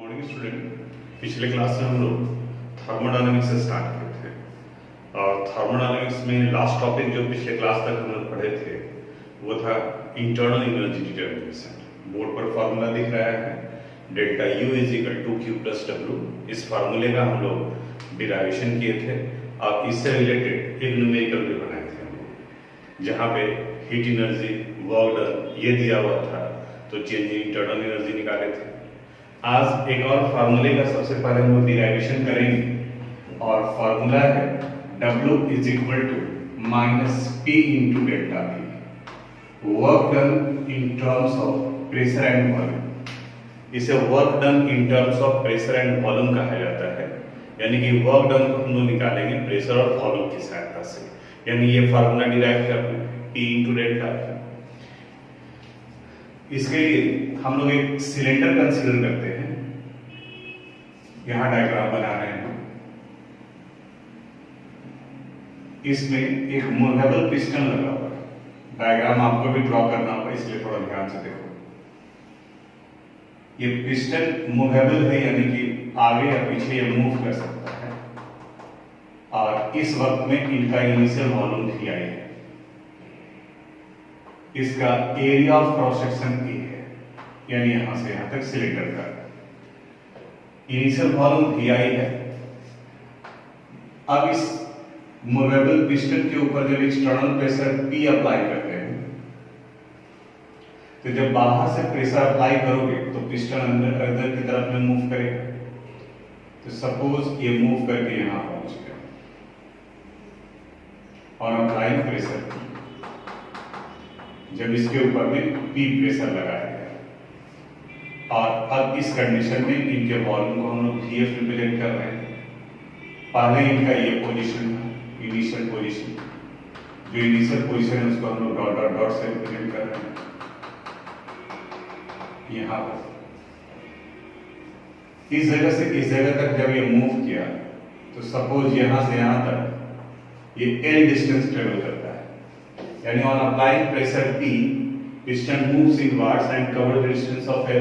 Morning student, पिछले class में हम लोग थर्मोडायनामिक्स से स्टार्ट किए थे और थर्मोडायनामिक्स में लास्ट टॉपिक जो पिछले क्लास तक हम लोग पढ़े थे वो था इंटरनल एनर्जी डिटरमिनेशन। बोर्ड पर फॉर्मूला दिख रहा है delta U is equal to Q plus W. इस फार्मूले का हम लोग डिराइवेशन किए थे और इससे रिलेटेड एक न्यूमेरिकल भी बनाए थे हम लोग, जहाँ पे हीट एनर्जी, वर्क डन ये दिया हुआ था, तो चेंज इन इंटरनल एनर्जी निकाले थे। आज एक और फार्मूले का सबसे पहले हम लोग डिराइवेशन करेंगे और फार्मूला है W is equal to minus P into delta P. Work done in terms of pressure and volume. इसे work done in terms of pressure and volume कहा जाता है, यानी कि वर्क डन को हम लोग निकालेंगे प्रेशर और वॉल्यूम की सहायता से। यानी ये फार्मूला डिराइव करना है P इंटू डेल्टा पी। इसके लिए हम लोग एक सिलेंडर कंसीडर करते हैं। यहां डायग्राम बना रहे हैं। इसमें एक मूवेबल पिस्टन लगा हुआ है। डायग्राम आपको भी ड्रॉ करना होगा, इसलिए थोड़ा ध्यान से देखो। ये पिस्टन मूवेबल है, यानी कि आगे या पीछे ये मूव कर सकता है और इस वक्त में इनका इनिशियल वॉल्यूम भी आई है। इसका area of cross section A है, यानी यहां से यहां तक सिलेंडर का इनिशियल वॉल्यूम vi है। अब इस मूवेबल पिस्टन के ऊपर जब एक्सटर्नल प्रेशर P अप्लाई करते हैं, तो जब बाहर से प्रेशर अप्लाई करोगे तो पिस्टन अंदर की तरफ में मूव करेगा। तो सपोज ये मूव करके यहां पहुंच गया और अप्लाई प्रेशर P, जब इसके ऊपर में P प्रेशर लगाया गया और अब इस कंडीशन में इनके वॉल्यूम को हम लोग Vf रिप्रेजेंट कर रहे हैं। पहले इनका ये पोजीशन था, इनिशियल पोजीशन। जो इनिशियल पोजीशन है उसको हम लोग डॉट डॉट डॉट से रिप्रेजेंट कर रहे हैं यहां पर। इस जगह से इस जगह तक जब ये मूव किया तो सपोज यहां से यहां तक ये L डिस्टेंस ट्रेवल करता है, यानी on applying pressure P piston moves inwards and cover the distance of L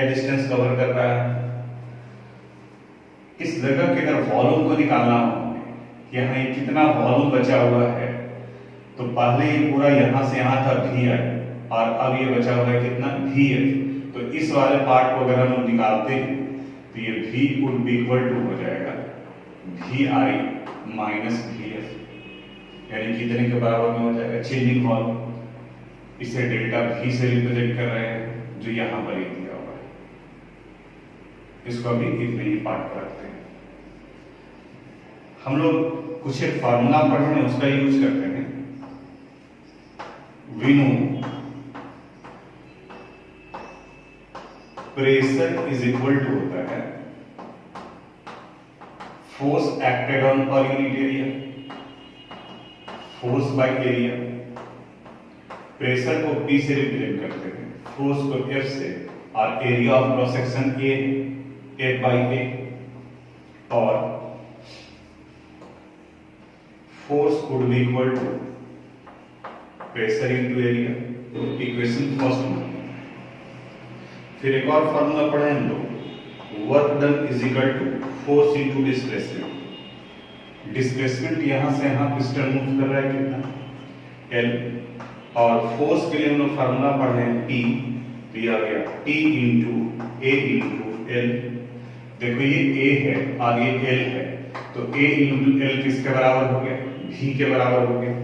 distance cover कर रहा है। इस जगह के अगर वॉल्यूम को निकालना हो कि यहाँ ये कितना वॉल्यूम बचा हुआ है, तो पहले ये पूरा यहां से यहां था Vi और अब ये बचा हुआ है कितना Vf। तो इस वाले पार्ट को अगर हम लोग निकालते हैं तो ये V would be equal to हो जाएगा Vi माइनस Vf, यानी कितने के बराबर में हो जाएगा चेंजिंग वॉल्यूम। इसे डेल्टा V से रिप्रेजेंट कर रहे हैं जो यहां पर ही दिया हुआ है। इसको अभी इतने ही पार्ट पर रखते हैं। हम लोग कुछ एक फार्मूला पढ़े हैं, उसका यूज करते हैं। We know pressure is equal to होता है force acted on per unit area, force by area. Pressure को P से रिप्रेजेंट करते हैं, फोर्स को F से, और area of cross section A F by A, और force would be equal to pressure into area. Equation first में। फिर एक और फार्मूला पढ़े हम लोग, work done is equal to force into displacement. Displacement यहां से यहां पिस्टन मूव कर रहा है कितना L, और फोर्स के लिए हम लोग फार्मूला पढ़े हैं P, दिया गया T into A into L। देखो ये A है और ये L है, तो A इंटू L किसके बराबर हो गया? V के बराबर हो गया।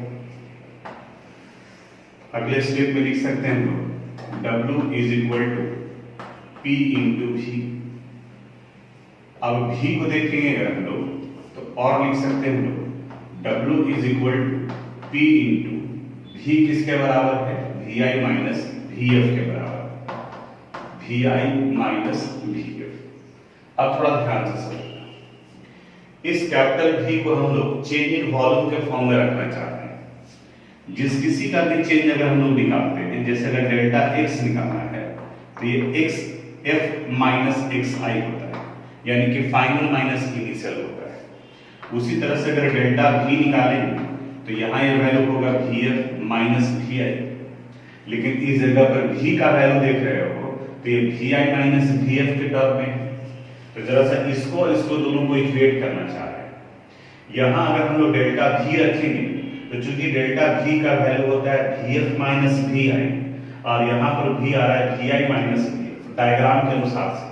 अगले स्टेप में लिख सकते हैं हम लोग W is equal to P into V। अब V को देखेंगे अगर हम लोग तो और लिख सकते हैं हम लोग W is equal to P into V किसके बराबर है? Vi माइनस Vf के बराबर, Vi माइनस Vf। अब थोड़ा ध्यान से समझना, इस कैपिटल V को हम लोग चेंज इन वॉल्यूम के फॉर्म में रखना चाहते हैं। जिस किसी का भी चेंज अगर हम लोग निकालते हैं, जैसे अगर डेल्टा X निकालना है तो ये X F माइनस XI होता है, यानी कि फाइनल माइनस इनिशियल होता है। उसी तरह से अगर डेल्टा V निकालेंगे तो यहाँ ये वैल्यू होगा Vf माइनस Vi, लेकिन इस जगह पर V का वैल्यू देख रहे हो तो ये Vi माइनस Vf के टर्म में, तो जरा सा इसको और इसको दोनों को इक्वेट करना चाह रहे हैं। यहां अगर हम लोग डेल्टा भी रखेंगे तो चूंकि डेल्टा भी का वैल्यू होता है VF माइनस VI और यहाँ पर भी आ रहा है VI माइनस VF, डायग्राम के अनुसार से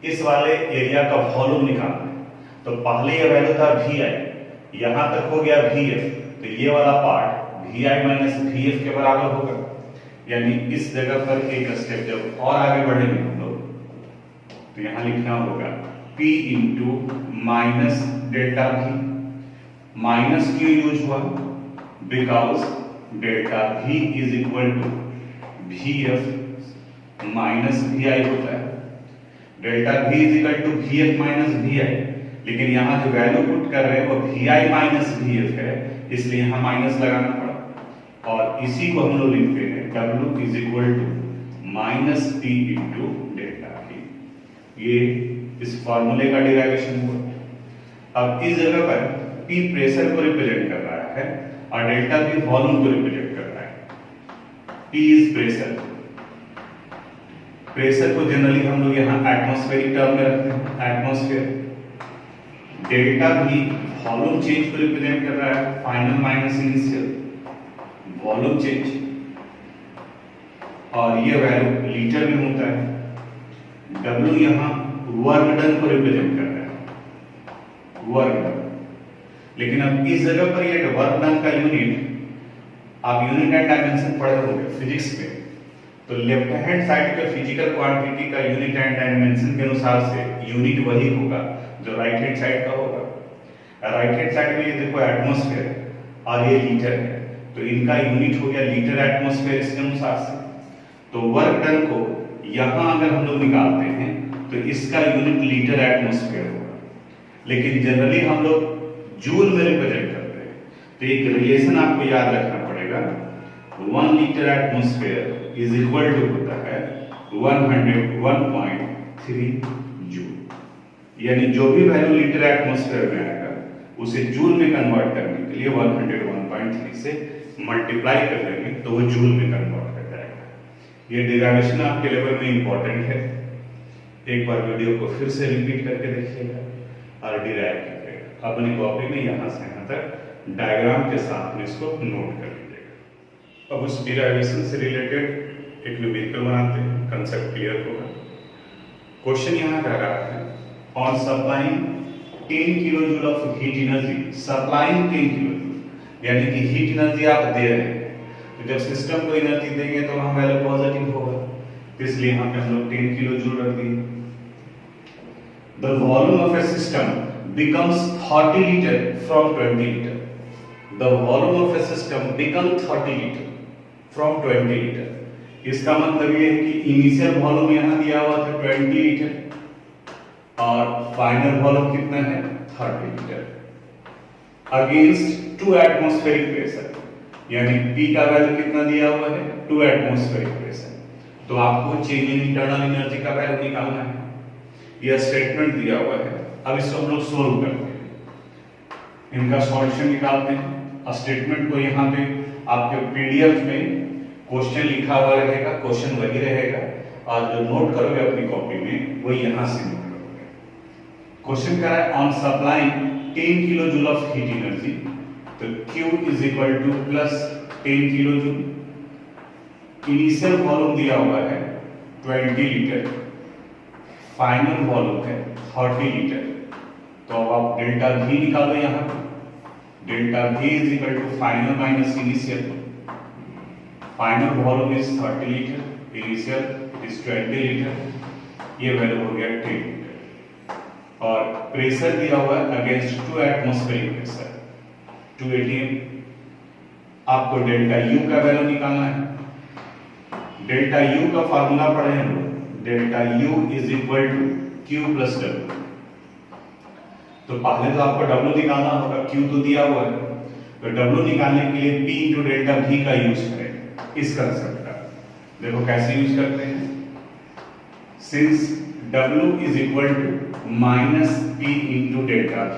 इस वाले एरिया का वॉल्यूम निकालना है। तो पहले ये वैल्यू था VI, यहाँ तक हो गया VF, तो ये वाला पार्ट VI माइनस VF के बराबर होगा। यानी इस जगह पर एक स्टेप जब और आगे बढ़ेंगे हम लोग तो यहाँ लिखना होगा P into minus delta V। Minus क्यों यूज हुआ? Because delta V is equal to VF minus VI होता है। Delta V is equal to VF minus VI, लेकिन यहाँ जो वैल्यू पुट कर रहे हैं वो VI माइनस VF है, इसलिए यहाँ माइनस लगाना पड़ा। और इसी को हम लोग लिखते हैं W is equal to minus P into delta V। ये इस फॉर्मूले का डिराइवेशन हुआ। अब इस जगह पर P प्रेशर को रिप्रेजेंट कर रहा है और डेल्टा V वॉल्यूम को रिप्रेजेंट कर रहा है। P is pressure. प्रेशर को जनरली हम लोग यहाँ एटमॉस्फेरिक टर्म में रखते हैं, atmosphere. Delta V volume change को रिप्रेजेंट कर रहा है, final minus initial, volume change. और ये वैल्यू लीटर में होता है। W यहाँ वर्क डन को रिप्रेजेंट कर रहा है, वर्क डन। लेकिन अब इस जगह पर ये वर्क डन का यूनिट आप यूनिट एंड डायमेंशन पढ़े होंगे फिजिक्स में, तो लेफ्ट हैंड साइड के फिजिकल क्वांटिटी का यूनिट एंड डायमेंशन के अनुसार से यूनिट वही होगा जो राइट हैंड साइड का होगा। राइट हैंड साइड में ये देखो एटमॉस्फेयर और ये लीटर है, तो इनका यूनिट हो गया लीटर एटमॉस्फेयर इसके अनुसार से। तो वर्क डन को यहां अगर हम लोग निकालते हैं तो इसका यूनिट लीटर एटमॉस्फेयर होगा। लेकिन जनरली हम लोग जूल में रिप्रेजेंट करते हैं, तो एक रिलेशन आपको याद रखना पड़ेगा। 1 litre atmosphere is equal to होता है 101.3 जूल। यानी जो भी वैल्यू लीटर एटमॉस्फेयर में आएगा उसे जूल में कन्वर्ट करने के लिए 101.3 से मल्टीप्लाई कर देंगे तो वो जूल में कन्वर्ट कर जाएगा। ये डेरिवेशन आपके लेवल में इंपॉर्टेंट है। एक बार वीडियो को फिर से रिपीट करके देखिएगा और डिराइव कीजिएगा। अपनी कॉपी में यहाँ से यहाँ तक डायग्राम के साथ में इसको नोट कर लीजिएगा। अब उस डिराइवेशन से रिलेटेड एक न्यूमेरिकल बनाते हैं, कंसेप्ट क्लियर होगा। क्वेश्चन यहाँ कह रहा है on supplying 10 kilo joule of heat energy, supplying 10 kilo joule यानी कि हीट एनर्जी आप दे रहे हैं। तो जब सिस्टम को एनर्जी देंगे तो वहां वैल्यू पॉजिटिव होगा, तो इसलिए यहाँ पे हम लोग 10 किलो जूल रख दिए। The volume of A system becomes 30 liter from 20 liter. The volume of a system becomes 30 liter from 20 liter. इसका मतलब ये है कि इनिशियल वॉल्यूम यहाँ दिया हुआ था 20 लीटर और फाइनल वॉल्यूम कितना है 30 लीटर अगेंस्ट 2 एटमॉस्फेरिक प्रेशर, यानी P का वैल्यू कितना दिया हुआ है 2 एटमॉस्फेरिक प्रेशर। तो आपको चेंज इन इंटरनल एनर्जी का वैल्यू निकालना है। यह स्टेटमेंट दिया हुआ है। अब इसको हम लोग सोल्व करते हैं, इनका सॉल्यूशन निकालते हैं। स्टेटमेंट को यहाँ पे आपके पीडीएफ में क्वेश्चन लिखा हुआ रहेगा, क्वेश्चन वही रहेगा और जो नोट करोगे अपनी कॉपी में वो यहाँ से नोट करोगे। क्वेश्चन कह रहा है on supplying 10 kilo joule of heat energy, तो Q is equal two plus 10 kilo joule. Initial volume दिया हुआ है 20 लीटर, फाइनल वॉल्यूम है 30 लीटर। तो अब आप डेल्टा V निकालो यहाँ पे। Delta V is equal to final minus initial. Final volume is 30 litre, initial is 20 litre. ये वैल्यू हो गया 10 लीटर। और प्रेशर दिया हुआ है अगेंस्ट 2 एटमॉस्फेरिक प्रेशर 2 atm। आपको डेल्टा U का वैल्यू निकालना है। डेल्टा U का फार्मूला पढ़े हम लोग, delta U is equal to Q plus W। तो पहले तो आपको W निकालना होगा, Q तो दिया हुआ है, तो W निकालने के लिए P इंटू डेल्टा V का यूज करें इस कंसेप्ट का। देखो कैसे यूज करते हैं। Since W is equal to minus P into delta V,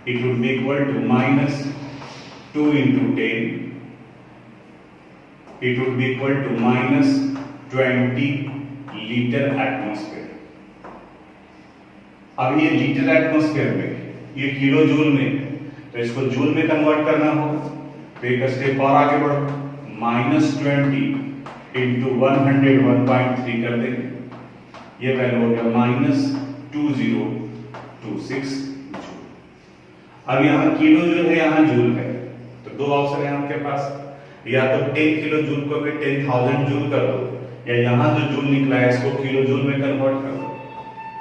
it would be equal to minus 2 into 10, it would be equal to minus 20 litre atmosphere. अब ये लीटर एटमॉस्फेयर में, ये किलो जूल में है, तो इसको जूल में कन्वर्ट करना होगा। तो एक स्टेप और आगे बढ़ो, -20 इंटू 101.3 कर देंगे, ये वैल्यू हो गया -2026 जूल। अब यहाँ किलो जूल है, यहाँ जूल है, तो दो ऑप्शन है आपके पास, या तो 10 किलो जूल को भी 10,000 जूल कर दो, या यहाँ जो जूल निकला है इसको किलो जूल में कन्वर्ट कर दो।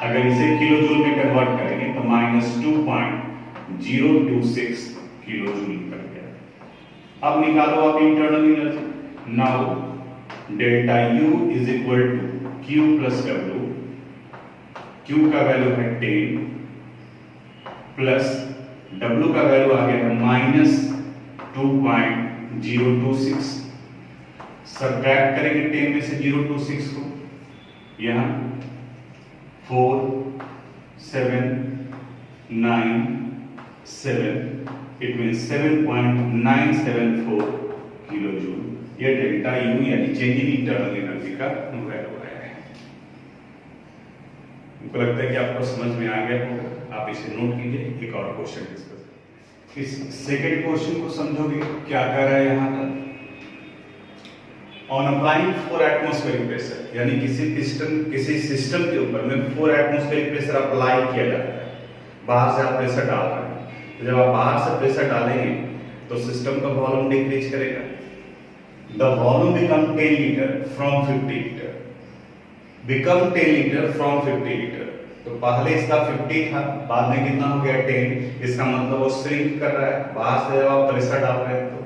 अगर इसे किलो जूल में कन्वर्ट करेंगे तो -2.026 किलो जूल निकल गया। अब निकालो आप internal energy. Now delta U is equal to Q plus W, Q का वैल्यू है 10 प्लस W का वैल्यू आ गया है -2.026। सब्ट्रैक्ट करेंगे 10 में से 026 को, यहाँ 4 7 9 7, इट मींस 7.974 किलो जूल। ये डेल्टा U यानी चेंज इन इंटरनल एनर्जी का वैल्यू आया है। मुझे लगता है कि आपको समझ में आ गया होगा, आप इसे नोट कीजिए। एक और क्वेश्चन डिस्कस, इस सेकंड क्वेश्चन को समझोगे क्या कर रहा है यहाँ पर। ऑन अप्लाइंग 4 एटमॉस्फेरिक प्रेशर, यानी किसी सिस्टम के ऊपर में 4 एटमॉस्फेरिक प्रेशर अप्लाई किया जाता है, बाहर से आप प्रेशर डाल रहे हैं। तो जब आप बाहर से प्रेशर डालेंगे तो सिस्टम का वॉल्यूम डिक्रीज करेगा। The volume become 10 litre from 50 litre, become 10 litre from 50 litre. तो पहले इसका 50 था, बाद में कितना हो गया 10। इसका मतलब वो श्रिंक कर रहा है। बाहर से जब आप प्रेशर डाल रहे हैं, तो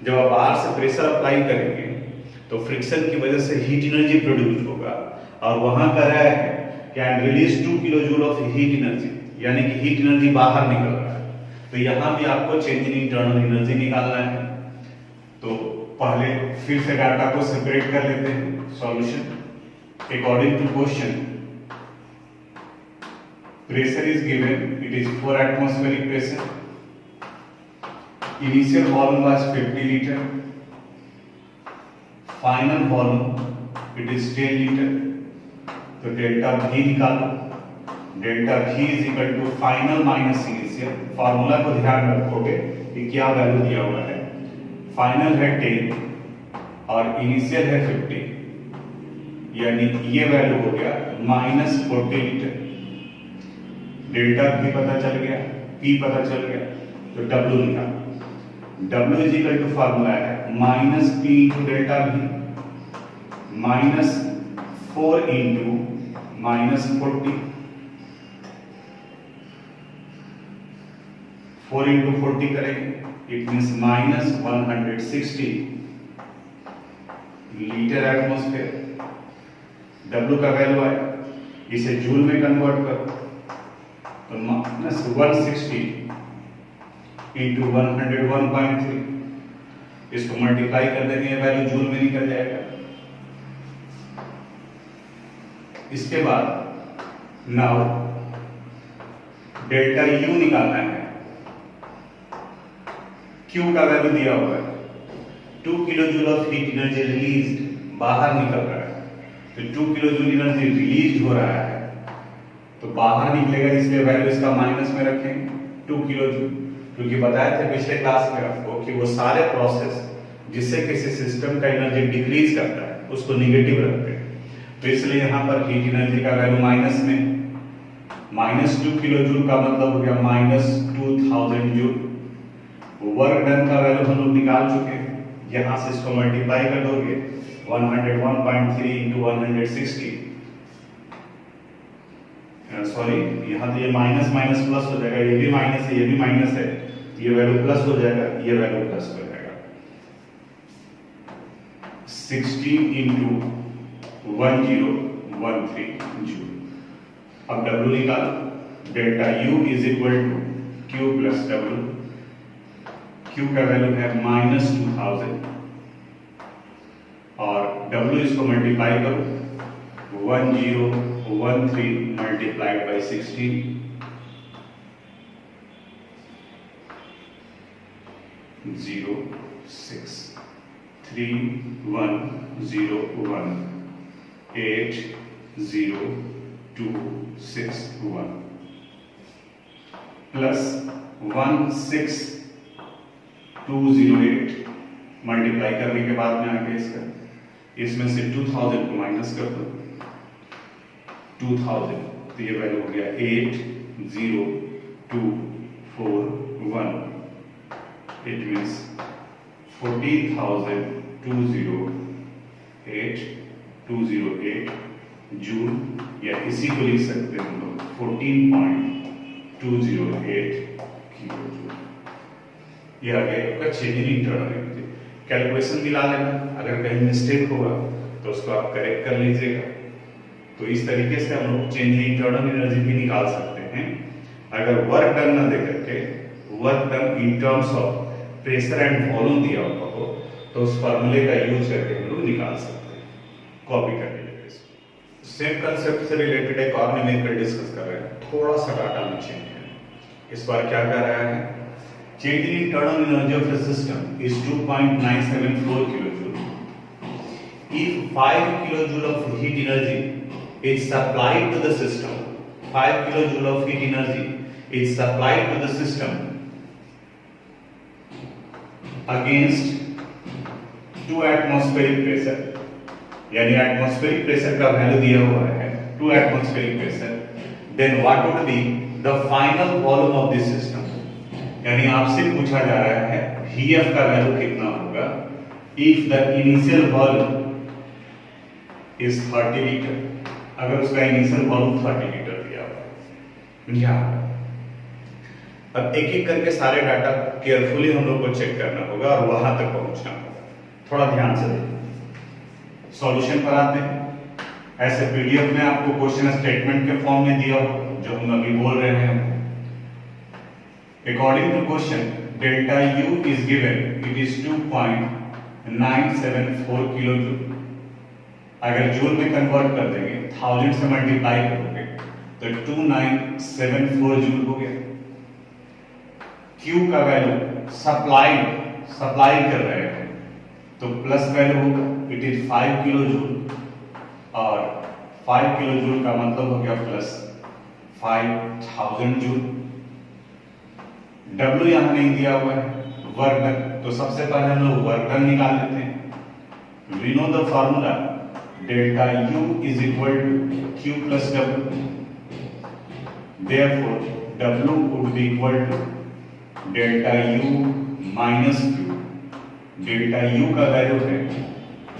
जब आप बाहर से प्रेशर अप्लाई करेंगे तो फ्रिक्शन की वजह से हीट एनर्जी प्रोड्यूस होगा, और वहां कर रहा है can release 2 kilo joule of heat energy, यानी कि हीट एनर्जी बाहर निकल रहा है। तो यहां भी आपको चेंज इन इंटरनल एनर्जी निकालना है। तो पहले फिर से डाटा को सेपरेट कर लेते हैं। Solution according to question, pressure is given, it is 4 atmospheric pressure, initial volume was 50 litre, final volume it is 10 litre. तो डेल्टा V निकालो, delta V is equal to final minus initial. Formula को ध्यान रखोगे कि क्या value दिया हुआ है, फाइनल है 10 और इनिशियल है 50, यानी ये वैल्यू हो गया -40 लीटर। डेल्टा V पता चल गया, P पता चल गया, तो W निकालो। W is equal to formula है -P into delta V, -4 into -40, 4 into 40 करेंगे, it means -160 litre atmosphere. W का वैल्यू आया, इसे जूल में कन्वर्ट करो, तो -160 इंटू 101.3, इसको मल्टीप्लाई कर देंगे, वैल्यू जूल में निकल जाएगा। इसके बाद नाउ डेल्टा U निकालना है। Q का वैल्यू दिया हुआ है, 2 kilo joule of heat energy released, बाहर निकल रहा है। तो 2 किलो जूल एनर्जी रिलीज हो रहा है, तो बाहर निकलेगा, इसलिए वैल्यू इसका माइनस में रखेंगे 2 किलो जूल, क्योंकि बताया था पिछले क्लास में आपको कि वो सारे प्रोसेस जिससे किसी सिस्टम का एनर्जी डिक्रीज करता है उसको निगेटिव रखते हैं। तो इसलिए यहाँ पर हीट एनर्जी का वैल्यू माइनस में, -2 किलो जूल का मतलब हो गया -2000 जूल। वर्क डन का वैल्यू हम लोग निकाल चुके हैं, यहाँ से इसको मल्टीप्लाई कर दोगे 101.3 इंटू 160, सॉरी यहाँ तो ये माइनस माइनस प्लस हो जाएगा, ये भी माइनस है, ये भी माइनस है, ये वैल्यू प्लस हो जाएगा, ये वैल्यू प्लस हो जाएगा। 60 इंटू 1013 जूल। अब W निकालो, delta U is equal to Q plus W। Q का वैल्यू है -2000 और W इसको मल्टीप्लाई करो, 1013 मल्टीप्लाइड बाई 16, 06 3101 80261। प्लस 16208 मल्टीप्लाई करने के बाद में आगे इसमें से 2000 को माइनस कर दो, 2000 तो ये वैल्यू हो गया 80241, इट मीन्स 14,208 जूल, या इसी को लिख सकते हैं हम लोग 14.208 किलो जूल। ये आ गया आपका change in internal energy. Calculation मिला लेना, अगर कहीं मिस्टेक होगा तो उसको आप करेक्ट कर लीजिएगा। तो इस तरीके से हम लोग चेंज इन इंटरनल एनर्जी भी निकाल सकते हैं। अगर वर्क डन ना दे करके work done in terms of pressure and volume दिया हुआ हो तो उस फार्मूले का यूज करके हम लोग निकाल सकते हैं, कॉपी करके। सेम कंसेप्ट से रिलेटेड एक और न्यूमेरिकल डिस्कस कर रहे हैं, थोड़ा सा डाटा में चेंज है। इस बार क्या कर रहा है, change in internal energy of the system is 2.974 kilojoule if 5 kilojoule of heat energy is supplied to the system, 5 kilojoule of heat energy is supplied to the system against 2 atmospheric pressure, यानी atmospheric pressure का value दिया हुआ है 2 atmospheric pressure, then what would be the final volume of this system. यानी आपसे पूछा जा रहा है Vf का वैल्यू कितना होगा if the initial volume is 30 litre, अगर उसका इनिशियल वॉल्यूम 30 लीटर दिया हुआ है। अब एक एक करके सारे डाटा केयरफुली हम लोग को चेक करना होगा और वहां तक पहुंचना होगा। थोड़ा ध्यान से देखिए, सॉल्यूशन पर आते हैं। ऐसे पीडीएफ में आपको क्वेश्चन स्टेटमेंट के फॉर्म में दिया हो जो हम अभी बोल रहे हैं। According to question delta U is given, it is 2.974 kilo joule. अगर जूल में कन्वर्ट कर देंगे, 1000 से मल्टीप्लाई करोगे तो 2974 जूल हो गया। क्यू का वैल्यू सप्लाई कर रहे हैं तो प्लस वैल्यू होगा, इट इज 5 किलो जूल, और 5 किलो जूल का मतलब हो गया प्लस 5000 जूल। W यहां नहीं दिया हुआ है, वर्क डन, तो सबसे पहले हम लोग वर्क डन निकाल लेते हैं। We know the formula delta U is equal to Q plus W, therefore W would be equal to delta U minus Q। Delta U का वैल्यू है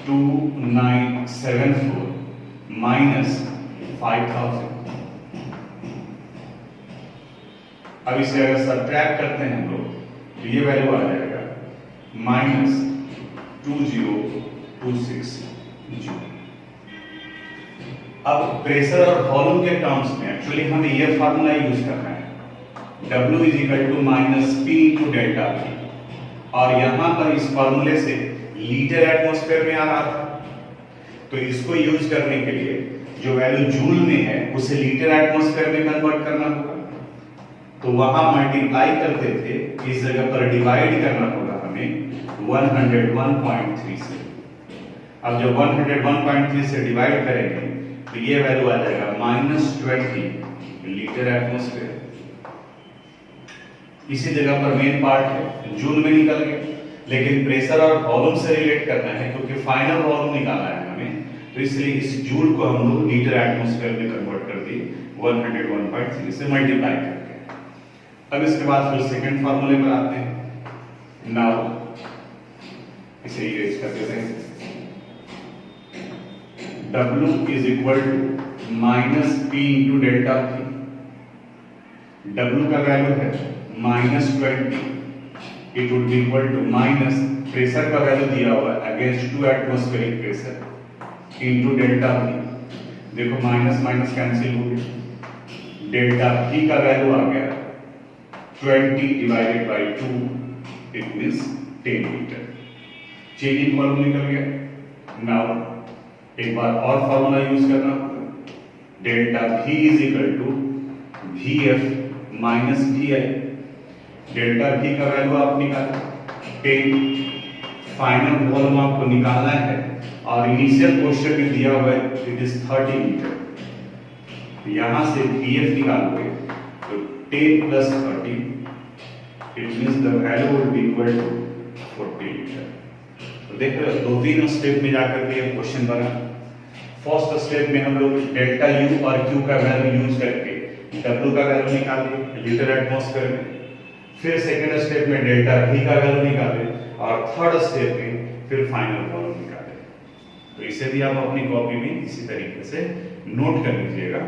2974 माइनस 5000। अब इसे अगर सब्ट्रैक्ट करते हैं हम लोग तो ये वैल्यू आ जाएगा माइनस 2026 जूल। अब प्रेशर और वॉल्यूम के टर्म्स में एक्चुअली हमें ये फार्मूला यूज करना है, W is equal to minus P into delta P, और यहां पर इस फार्मूले से लीटर एटमॉस्फेयर में आ रहा था, तो इसको यूज करने के लिए जो वैल्यू जूल में है उसे लीटर एटमॉस्फेयर में कन्वर्ट करना होगा। तो वहां मल्टीप्लाई करते थे, इस जगह पर डिवाइड करना होगा हमें 101.3 से। अब जब 101.3 से डिवाइड करेंगे तो ये वैल्यू आ जाएगा -20 लीटर एटमॉस्फेयर। इसी जगह पर मेन पार्ट है, जूल में निकल गया, लेकिन प्रेशर और वॉल्यूम से रिलेट करना है क्योंकि फाइनल वॉल्यूम निकालना है हमें, तो इसलिए इस जूल को हम लोग लीटर एटमॉस्फेयर में कन्वर्ट कर दिए 101.3 से मल्टीप्लाई करके। अब इसके बाद फिर सेकंड फार्मूले पर आते हैं। नाउ इसे इरेज कर देते हैं। W is equal to minus P into delta P। W का वैल्यू है -20, it would be equal to minus pressure का वैल्यू दिया हुआ है against 2 atmospheric pressure into delta P। देखो माइनस माइनस कैंसिल हो गया, डेल्टा P का वैल्यू आ गया 20 divided by 2, it means 10 litre. Change in volume निकल गया। नाउ एक बार और फॉर्मूला यूज करना होगा, delta V is equal to Vf minus Vi। Delta V का वैल्यू आप निकालें 10, फाइनल वॉल्यूम आपको निकालना है और इनिशियल क्वेश्चन में दिया हुआ है इट इज 30 लीटर। यहां से Vf निकालोगे तो 10 plus 30, it means the value would be equal to 40 metre. तो देख रहे हो 2-3 स्टेप में जाकर के ये क्वेश्चन बना। फर्स्ट स्टेप में हम लोग डेल्टा यू और क्यू का वैल्यू यूज करके डब्ल्यू का वैल्यू निकाले लीटर एटमॉस्फेयर में, फिर सेकंड स्टेप में डेल्टा वी का वैल्यू निकाले और थर्ड स्टेप में फिर फाइनल वैल्यू निकाले। तो इसे भी आप अपनी कॉपी में इसी तरीके से नोट कर लीजिएगा।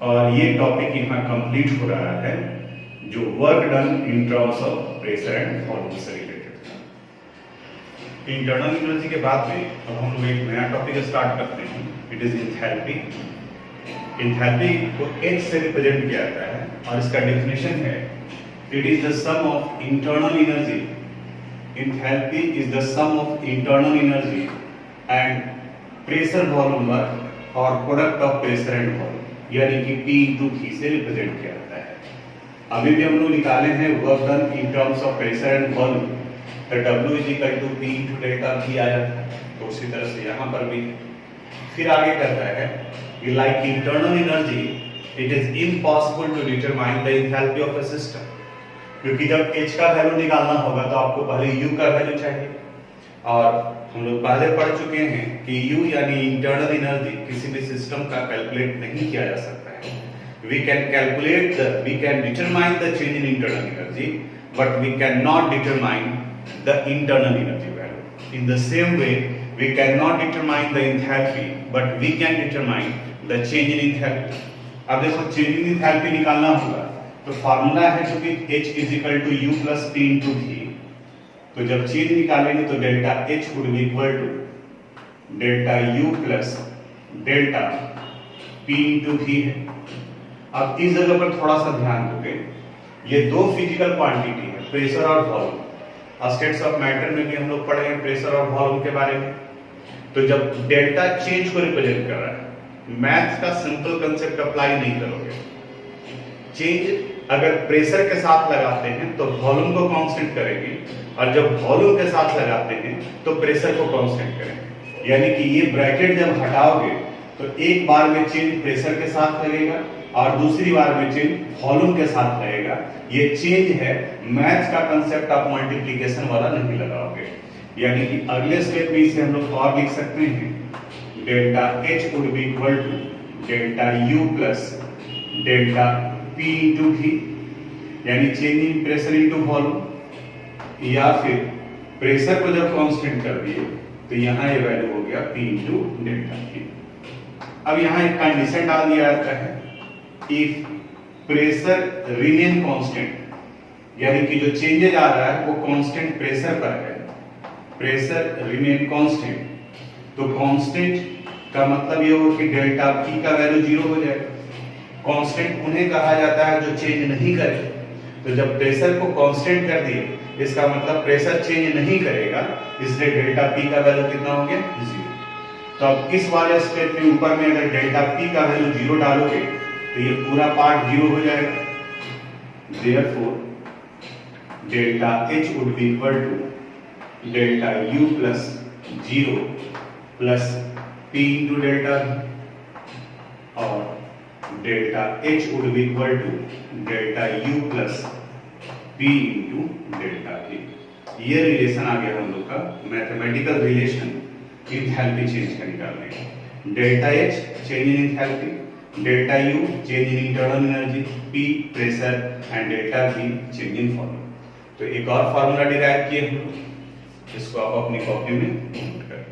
और ये टॉपिक यहाँ कंप्लीट हो रहा है जो work done in terms of pressure and volume से रिलेटेड था। इंटरनल एनर्जी के बाद में अब हम लोग एक नया टॉपिक स्टार्ट करते हैं, इट इज एंथैल्पी। एंथैल्पी को H से रिप्रेजेंट किया जाता है और इसका डेफिनेशन है it is the sum of internal energy. Enthalpy is the sum of internal energy and pressure volume work और product of pressure and volume, यानी कि P into V से रिप्रेजेंट किया जाता है। अभी भी हम लोग निकाले हैं work done in terms of pressure and volume, तो W is equal to P into delta V आया था, तो उसी तरह से यहाँ पर भी फिर आगे कहता है कि like internal energy it is impossible to determine the enthalpy of a system, क्योंकि जब H का वैल्यू निकालना होगा तो आपको पहले U का वैल्यू चाहिए। और हम लोग पहले पढ़ चुके हैं कि U यानी इंटरनल एनर्जी किसी भी सिस्टम का कैलकुलेट नहीं किया जा सकता है। We can determine the change in internal energy, but we cannot determine the internal energy value. In the same way, we cannot determine the enthalpy, but we can determine the change in enthalpy. अब देखो change in enthalpy निकालना होगा तो formula है जो कि H is equal to U plus P into V। तो जब चेंज निकालेंगे तो delta H would be equal to delta U plus delta P into V है। अब इस जगह पर थोड़ा सा ध्यान दोगे, ये दो फिजिकल क्वांटिटी है, प्रेशर और वॉल्यूम। स्टेट्स ऑफ मैटर में भी हम लोग पढ़े हैं प्रेशर और वॉल्यूम के बारे में। तो जब डेल्टा चेंज को रिप्रेजेंट कर रहा है, मैथ्स का सिंपल कंसेप्ट अप्लाई नहीं करोगे। चेंज अगर प्रेशर के साथ लगाते हैं तो वॉल्यूम को कांस्टेंट करेंगे, और जब वॉल्यूम के साथ लगाते हैं तो प्रेशर को कांस्टेंट करेंगे। यानी कि ये ब्रैकेट जब हटाओगे तो एक बार में चेंज प्रेशर के साथ लगेगा और दूसरी बार में चेंज वॉल्यूम के साथ लगेगा। ये चेंज है, मैथ्स का कंसेप्ट आप मल्टीप्लिकेशन वाला नहीं लगाओगे। यानी कि अगले स्टेप में इसे हम लोग और लिख सकते हैं, delta H would be equal to delta U plus delta P into V, यानी change in pressure into volume, या फिर प्रेशर को जब कांस्टेंट कर दिए तो यहाँ ये वैल्यू हो गया P इंटू डेल्टा P। अब यहाँ एक कंडीशन डाल दिया जाता है, इफ प्रेशर रिमेन कांस्टेंट, यानी कि जो चेंजेज आ रहा है वो कांस्टेंट प्रेशर पर है, प्रेशर रिमेन कांस्टेंट, तो कांस्टेंट का मतलब ये हो कि डेल्टा P का वैल्यू 0 हो जाएगा। कांस्टेंट उन्हें कहा जाता है जो चेंज नहीं करे। तो जब प्रेशर को कांस्टेंट कर दिए इसका मतलब प्रेशर चेंज नहीं करेगा, इसलिए डेल्टा P का वैल्यू कितना हो गया 0। तो अब इस वाले स्टेप में ऊपर में अगर डेल्टा P का वैल्यू 0 डालोगे तो ये पूरा पार्ट 0 हो जाएगा। Therefore, delta H would be equal to delta U plus 0 plus P into delta V, और delta H would be equal to delta U plus P into delta A। ये relation आ गया हम लोग का मैथमेटिकल रिलेशन एंथैल्पी चेंज का निकालने का। Delta H change in enthalpy, delta U change in internal energy, P pressure and delta V change in volume. तो एक और फार्मूला डिराइव किए हम, इसको आप अपनी कॉपी में नोट कर।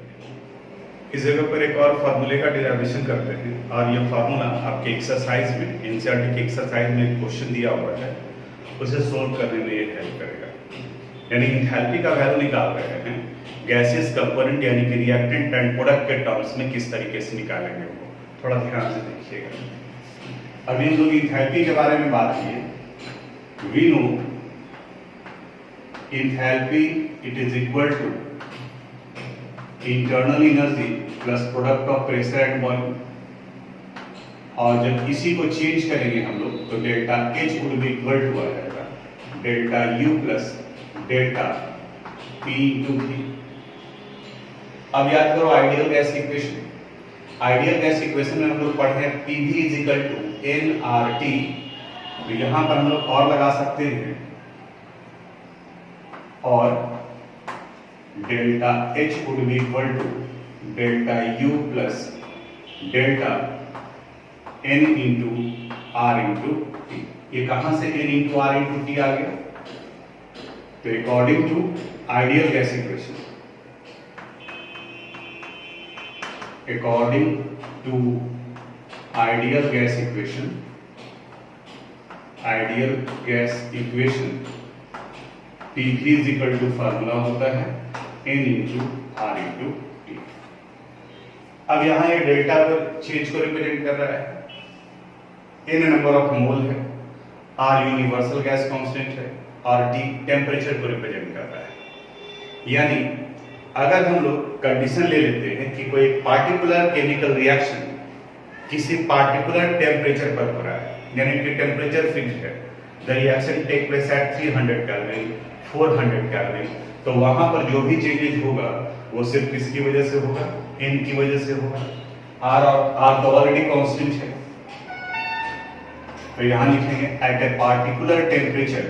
इस जगह पर एक और फार्मूले का डिराइवेशन करते हैं, और ये फार्मूला आपके एक्सरसाइज में, एनसीईआरटी के एक्सरसाइज में एक क्वेश्चन दिया हुआ है, उसे सोल्व करने में ये हेल्प करेगा। यानी एंथैल्पी का वैल्यू निकाल रहे हैं, गैसेस कंपोनेंट यानी कि रिएक्टेंट एंड प्रोडक्ट के टर्म्स में किस तरीके से निकालेंगे वो थोड़ा ध्यान से देखिएगा। अभी हम लोग एंथैल्पी के बारे में बात किए। We know enthalpy it is equal to internal energy plus product of pressure and volume, और जब इसी को चेंज करेंगे हम लोग तो delta H would be equal to आ जाएगा delta U plus delta P into V। अब याद करो ideal gas equation. Ideal gas equation में हम लोग पढ़े हैं PV is equal to nRT तो यहां पर हम लोग और लगा सकते हैं, और delta H would be equal to delta U plus delta N into R into T। ये कहां से N into R into T आ गया? तो according to ideal gas equation, according to ideal gas equation P3 is equal to formula होता है N into R into T। अब यहां ये डेल्टा पर चेंज को रिप्रेजेंट कर रहा है, N नंबर ऑफ मोल है, R यूनिवर्सल गैस कांस्टेंट है, और T टेम्परेचर को रिप्रेजेंट कर रहा है। यानी अगर हम लोग कंडीशन ले लेते हैं कि कोई पार्टिकुलर केमिकल रिएक्शन किसी पार्टिकुलर टेम्परेचर पर हो रहा है, यानी कि टेम्परेचर फिक्स्ड है, the reaction take place at 300 kelvin, 400 kelvin, तो वहां पर जो भी चेंजेस होगा वो सिर्फ किसकी वजह से होगा? N की वजह से होगा। R तो ऑलरेडी कांस्टेंट है, तो यहां लिखेंगे at a particular temperature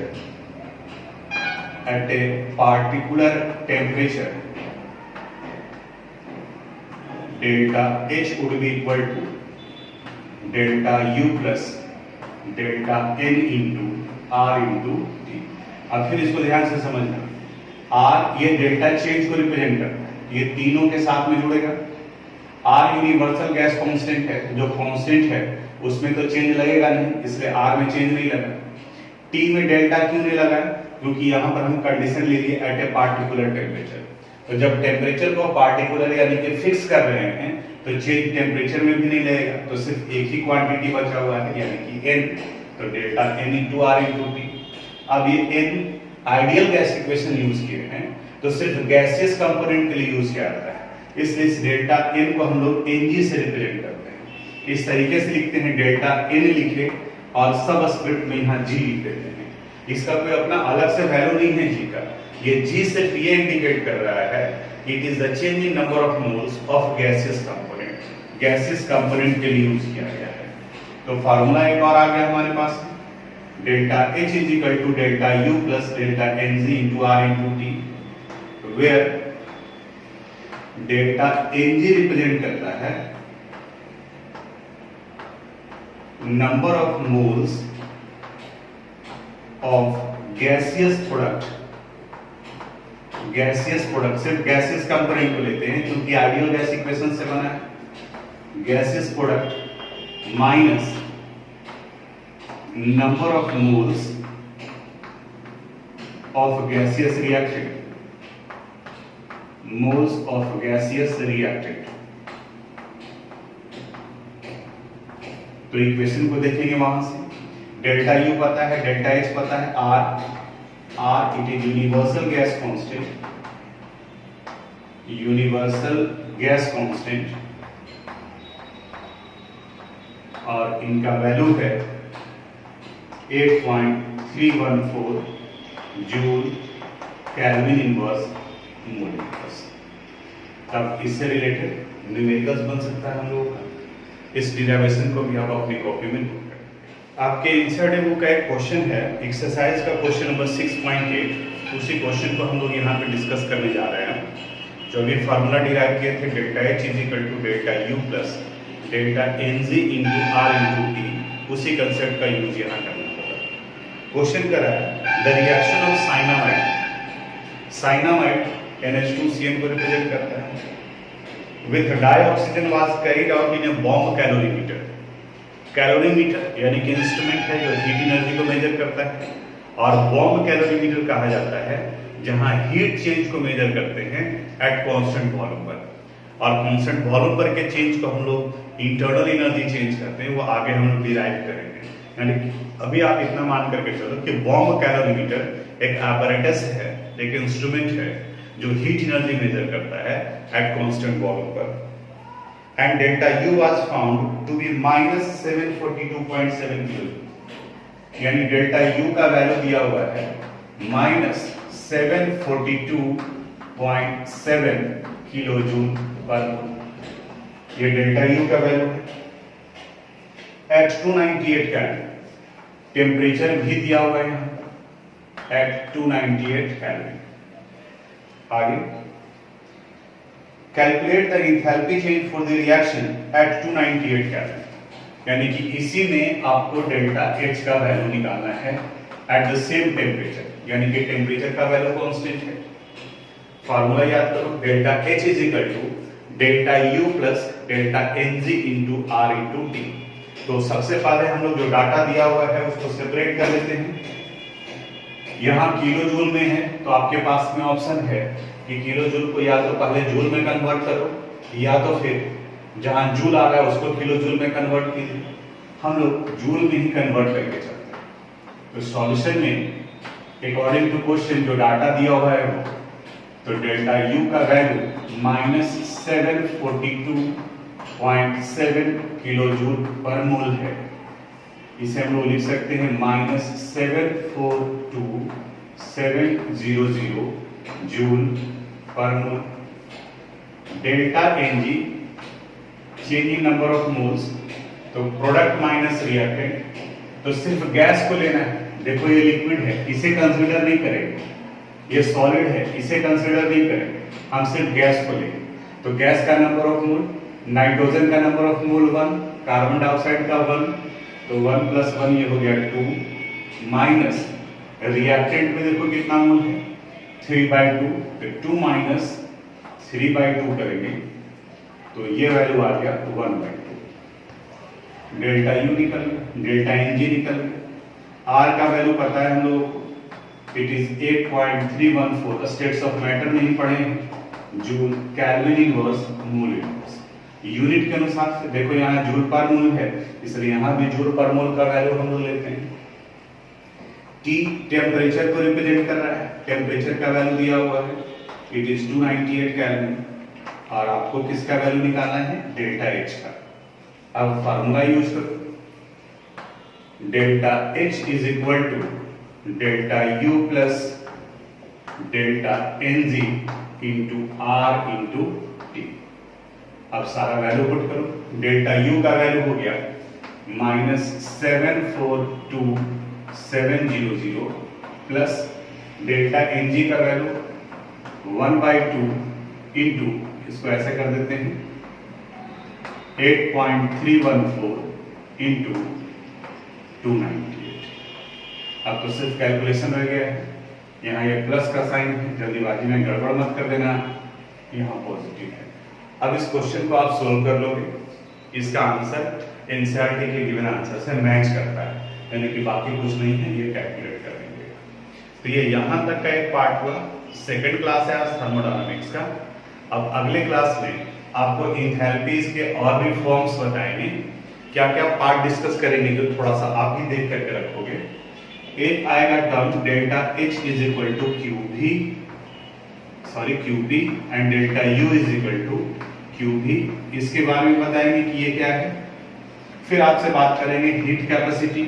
delta H would be equal to delta U plus delta N into R into T। अब फिर इसको ध्यान से समझना, R ये डेल्टा चेंज को रिप्रेजेंट करता है, ये तीनों के साथ में जुड़ेगा। R यूनिवर्सल गैस कांस्टेंट है, जो कांस्टेंट है उसमें तो चेंज लगेगा नहीं, इसलिए R में चेंज नहीं लगा। T में डेल्टा क्यों नहीं लगा? क्योंकि यहाँ पर हम कंडीशन ले लिए एट ए पार्टिकुलर टेम्परेचर। तो जब टेम्परेचर को पार्टिकुलर यानी कि फिक्स कर रहे हैं तो चेंज टेम्परेचर में भी नहीं लगेगा, तो सिर्फ एक ही क्वांटिटी बचा हुआ है यानी कि N, तो delta N into R into T। अब ये N ideal gas equation use किए हैं तो सिर्फ गैसियस कंपोनेंट के लिए यूज किया जाता है, इसलिए इस डेल्टा N को हम लोग Ng से रिप्रेजेंट करते हैं। इस तरीके से लिखते हैं, डेल्टा N लिखे और सब स्क्रिप्ट में यहाँ G लिख देते हैं। इसका कोई अपना अलग से वैल्यू नहीं है G का, ये G सिर्फ ये इंडिकेट कर रहा है it is the change in number of moles of gaseous component, gaseous component के लिए यूज किया गया है। तो फार्मूला एक और आ गया हमारे पास, delta H is equal to delta U plus delta Ng into R into T, where delta Ng represent करता है number of moles of gaseous product, सिर्फ गैसियस कंपोनेंट को लेते हैं क्योंकि आइडियल गैस इक्वेशन से बना है। Gaseous product minus number of moles of gaseous reactant, तो इक्वेशन को देखेंगे वहां से, डेल्टा U पता है, डेल्टा H पता है, R it is universal gas constant, और इनका वैल्यू है 8.314 joule kelvin inverse mole inverse. अब इससे रिलेटेड न्यूमेरिकल्स बन सकता है हम लोगों का, इस डिराइवेशन को भी आप अपनी कॉपी में नोट करें। आपके इंसर्ट बुक का एक क्वेश्चन है, एक्सरसाइज का क्वेश्चन नंबर 6.8, उसी क्वेश्चन को हम लोग यहाँ पे डिस्कस करने जा रहे हैं। जो भी फार्मूला डिराइव किए थे delta H is equal to delta U plus delta Ng into R into T, उसी कंसेप्ट का यूज यहाँ करना होगा। क्वेश्चन कर रहा है the reaction of cyanamide NH2Cl को रिप्रेजेंट करता है with dioxygen was carried out in a bomb calorimeter। Calorimeter यानी कि इंस्ट्रूमेंट है जो हीट एनर्जी को मेजर करता है, और बॉम्ब कैलोरीमीटर कहा जाता है जहां हीट चेंज को मेजर करते हैं एट कांस्टेंट वॉल्यूम पर, और कांस्टेंट वॉल्यूम पर के चेंज को हम लोग इंटरनल एनर्जी चेंज करते हैं, वो आगे हम लोग डिराइव करेंगे। यानी कि अभी आप इतना मान करके चलो कि बॉम्ब कैलोरीमीटर एक apparatus है, एक इंस्ट्रूमेंट है जो हीट एनर्जी मेजर करता है एट कांस्टेंट वॉल्यूम पर, and delta U was found to be -742.7 kilo, यानी डेल्टा U का वैल्यू दिया हुआ है -742.7 किलो जूल पर मोल, ये डेल्टा U का वैल्यू है एट 298 केल्विन। टेम्परेचर भी दिया हुआ है यहाँ एट 298 केल्विन। आगे calculate the enthalpy change for the reaction at 298 kelvin, यानी कि इसी में आपको डेल्टा एच का वैल्यू निकालना है एट द सेम टेम्परेचर, यानी कि टेम्परेचर का वैल्यू कांस्टेंट है। फार्मूला याद करो, delta H is equal to delta U plus delta N G into R into T. तो सबसे पहले हम लोग जो डाटा दिया हुआ है उसको सेपरेट कर लेते हैं। यहाँ किलो जूल में है तो आपके पास में ऑप्शन है कि किलो जूल को या तो पहले जूल में कन्वर्ट करो या तो फिर जहां जूल आ रहा है उसको किलो जूल में कन्वर्ट कीजिए। हम लोग जूल में ही कन्वर्ट करके चलते हैं। तो सॉल्यूशन में अकॉर्डिंग टू क्वेश्चन जो डाटा दिया हुआ है वो, तो डेल्टा यू का वैल्यू -742.7 किलो जूल पर मोल है। इसे हम लोग लिख सकते हैं -742,700 joule per mole. Delta N G changing number of moles, तो प्रोडक्ट माइनस रिएक्टेंट, तो सिर्फ गैस को लेना है। देखो ये लिक्विड है, इसे कंसीडर नहीं करेंगे, ये सॉलिड है, इसे कंसीडर नहीं करेंगे, हम सिर्फ गैस को लेंगे। तो गैस का नंबर ऑफ मोल, नाइट्रोजन का number of mole 1, carbon dioxide का 1, तो 1 + 1 ये हो गया 2, माइनस रिएक्टेंट में देखो कितना मोल है 3/2, तो 2 - 3/2 करेंगे तो ये वैल्यू आ गया 1/2। डेल्टा यू निकल गया, डेल्टा एन जी निकल गया। आर का वैल्यू पता है हम लोग, it is 8.314। States of matter नहीं पढ़े हैं, joule, kelvin inverse, mole inverse. Unit के अनुसार से देखो यहाँ जूल पर मोल है, इसलिए यहाँ भी जूल पर मोल का वैल्यू हम लोग लेते हैं। टी टेम्परेचर को रिप्रेजेंट कर रहा है, टेम्परेचर का वैल्यू दिया हुआ है, इट इज 298 केल्विन, और आपको किसका वैल्यू निकालना है, डेल्टा एच का। अब फार्मूला यूज करो, delta H is equal to delta U plus delta N G into R into T. अब सारा वैल्यू पुट करो, डेल्टा यू का वैल्यू हो गया -742,700 प्लस डेल्टा एन जी का वैल्यू 1/2 इंटू, इसको ऐसे कर देते हैं 8.314 इंटू 298। अब तो सिर्फ कैलकुलेशन रह गया है, यहाँ ये प्लस का साइन है, जल्दीबाजी में गड़बड़ मत कर देना, यहाँ पॉजिटिव है। अब इस क्वेश्चन को आप सोल्व कर लोगे, इसका आंसर एनसीईआरटी के गिवन आंसर से मैच करता है, यानी कि बाकी कुछ नहीं है, ये कैलकुलेट कर लेंगे। तो ये यहाँ तक का एक पार्ट हुआ। सेकंड क्लास है आज थर्मोडायनामिक्स का। अब अगले क्लास में आपको एंथैल्पीज के और भी फॉर्म्स बताएंगे, क्या क्या पार्ट डिस्कस करेंगे जो थोड़ा सा आप ही देख करके रखोगे। एक आएगा term delta H is equal to Q P and delta U is equal to Q V. इसके बारे में बताएंगे कि ये क्या है। फिर आपसे बात करेंगे heat capacity,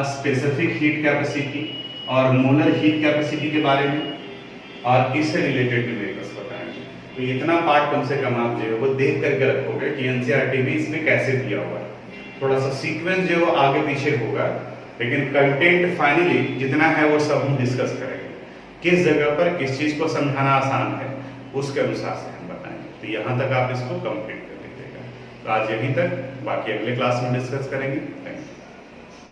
specific heat capacity और मोलर हीट कैपेसिटी के बारे में, और इससे रिलेटेड न्यूमेरिकल्स बताएंगे। तो इतना पार्ट कम से कम आप जो है वो देख करके रखोगे कि एनसीईआरटी में इसमें कैसे दिया हुआ है। थोड़ा सा सीक्वेंस जो है वो आगे पीछे होगा, लेकिन कंटेंट फाइनली जितना है वो सब हम डिस्कस करेंगे। किस जगह पर किस चीज को समझाना आसान है उसके अनुसार से हम बताएंगे। तो यहाँ तक आप इसको कंप्लीट कर लीजिएगा। तो आज यहीं तक, बाकी अगले क्लास में डिस्कस करेंगे। Thank you.